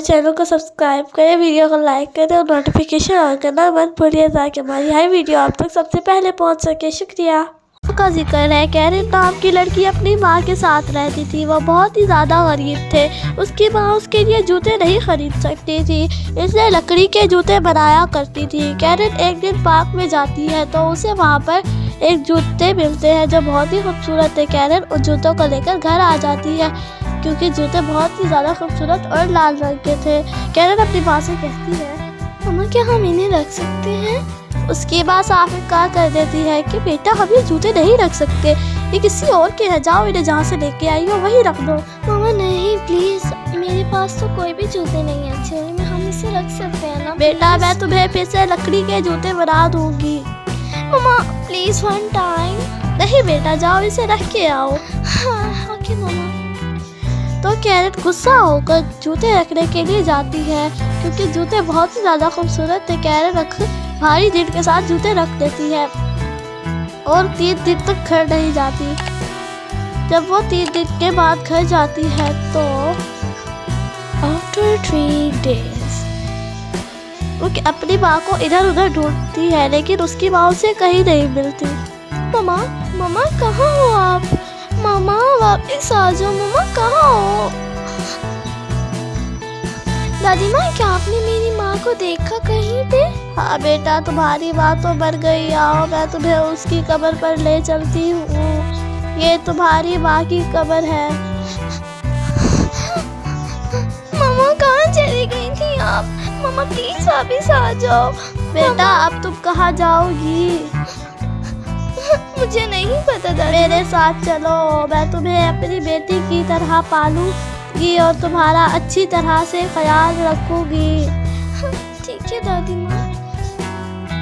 Channel को subscribe करें, video को लाइक करें और नोटिफिकेशन ऑन करना मत भूलिए ताकि हमारी हर वीडियो आप तक सबसे पहले पहुंच सके। शुक्रिया। का जिक्र है, कैरन नाम की लड़की अपनी माँ के साथ रहती थी। वह बहुत ही ज़्यादा गरीब थे। उसकी माँ उसके लिए जूते नहीं खरीद सकती थी, इसलिए लकड़ी के जूते बनाया करती थी। कैरन एक दिन पार्क में जाती है तो उसे वहाँ पर एक जूते मिलते हैं जो बहुत ही खूबसूरत थे। कैरन उन जूतों को लेकर घर आ जाती है क्योंकि जूते बहुत ही ज़्यादा खूबसूरत और लाल रंग के थे। कैरन अपनी माँ से कहती है, मम्मा क्या हम इन्हें रख सकते हैं? उसकी माँ साफ इनकार कर देती है कि बेटा हम ये जूते नहीं रख सकते, ये किसी और के हैं, जाओ इन्हें जहाँ से लेके आई हो वहीं रख दो। मम्मा नहीं प्लीज, मेरे पास तो कोई भी जूते नहीं है अच्छे, में हम इसे रख सकते हैं ना? बेटा मैं तुम्हें फिर से लकड़ी के जूते बना दूंगी। मम्मा प्लीज वन टाइम। नहीं बेटा जाओ इसे रख के आओ। हाँ ओके मम्मा। तो कैरन गुस्सा होकर जूते रखने के लिए जाती है क्योंकि जूते बहुत ही ज़्यादा खूबसूरत थे। कैरन भारी दिल के साथ जूते रख देती है और 3 दिन तक घर नहीं जाती। जब वो 3 दिन के बाद घर जाती है तो आफ्टर 3 days वो अपनी माँ को इधर उधर ढूंढती है लेकिन उसकी माँ उसे कहीं नहीं मिलती। मम्मा मम्मा कहाँ हो आप? मम्मा वापस आ जाओ। मम्मा कहाँ हो? दादी माँ क्या आपने मेरी माँ को देखा कहीं पे? हाँ बेटा तुम्हारी माँ तो मर गई, आओ मैं तुम्हें उसकी कब्र पर ले चलती हूँ। ये तुम्हारी माँ की कब्र है। मम्मा कहाँ चली गई थी आप? मम्मा प्लीज वापस आ जाओ। बेटा अब तुम कहाँ जाओगी? मुझे नहीं पता दादी। मेरे साथ चलो, मैं तुम्हें अपनी बेटी की तरह पालूंगी और तुम्हारा अच्छी तरह से ख्याल रखूंगी। ठीक है दादी माँ।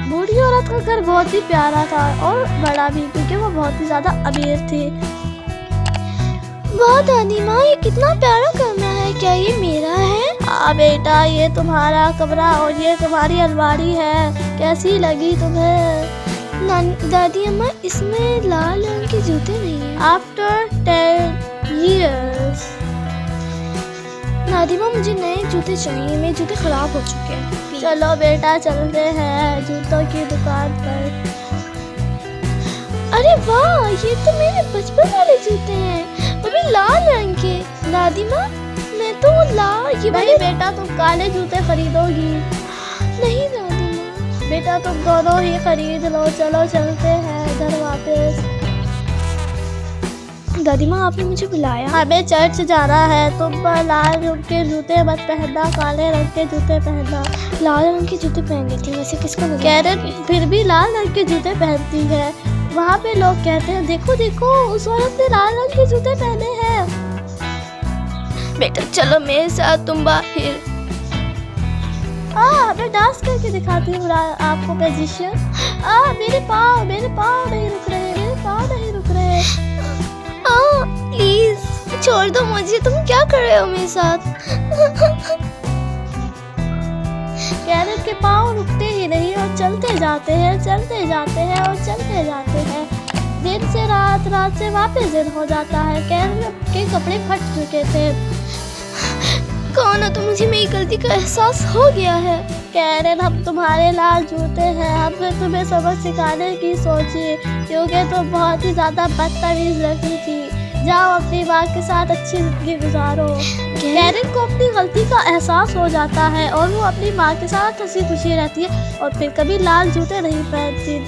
बूढ़ी औरत का घर बहुत ही प्यारा था और बड़ा भी क्योंकि वो बहुत ही ज्यादा अमीर थी। वाह दादी माँ ये कितना प्यारा कमरा है, क्या ये मेरा है? हाँ बेटा ये तुम्हारा कमरा और ये तुम्हारी अलमारी है, कैसी लगी तुम्हें? दादी अम्मा इसमें लाल रंग के जूते नहीं है। आफ्टर 10 years दादी माँ मुझे नए जूते चाहिए, मेरे जूते खराब हो चुके हैं। चलो बेटा चलते हैं जूतों की दुकान पर। अरे वाह ये तो मेरे बचपन वाले जूते हैं, वो भी लाल रंग के। दादी माँ मैं तो ये नहीं बेटा तुम काले जूते खरीदोगी। नहीं दादी माँ। बेटा तुम दोनों ही खरीद लो। चलो चलते हैं घर वापस। दादी माँ आपने मुझे बुलाया? हमें चर्च जाना है, तुम लाल रंग के जूते मत पहनना, काले रंग के जूते पहनना। लाल रंग के जूते पहन गई थी वैसे किसको? कैरन फिर भी लाल रंग के जूते पहनती है। वहाँ पे लोग कहते हैं देखो देखो उस औरत ने लाल रंग के जूते पहने हैं। बेटा चलो मेरे साथ तुम बाहर। मैं डांस करके दिखाती हूँ आपको पोजीशन। मेरे पाँव नहीं रुक रहे, मेरे पाँव नहीं रुक रहे। प्लीज छोड़ दो मुझे, तुम क्या कर रहे हो मेरे साथ? कैरन के पाँव रुकते ही नहीं और चलते जाते हैं और चलते जाते हैं। दिन से रात, रात से वापस दिन हो जाता है। कैरन के कपड़े फट चुके थे। कौन हो तुम? मुझे मेरी गलती का एहसास हो गया है। कैरन हम तुम्हारे लाल जूते हैं, हमने तुम्हें सबक सिखाने की सोची क्योंकि तुम बहुत ही ज्यादा बदतमीज लड़की थी। जाओ अपनी माँ के साथ अच्छी जिंदगी गुजारो। कैरन को अपनी गलती का एहसास हो जाता है और वो अपनी माँ के साथ हंसी खुशी रहती है और फिर कभी लाल जूते नहीं पहनती।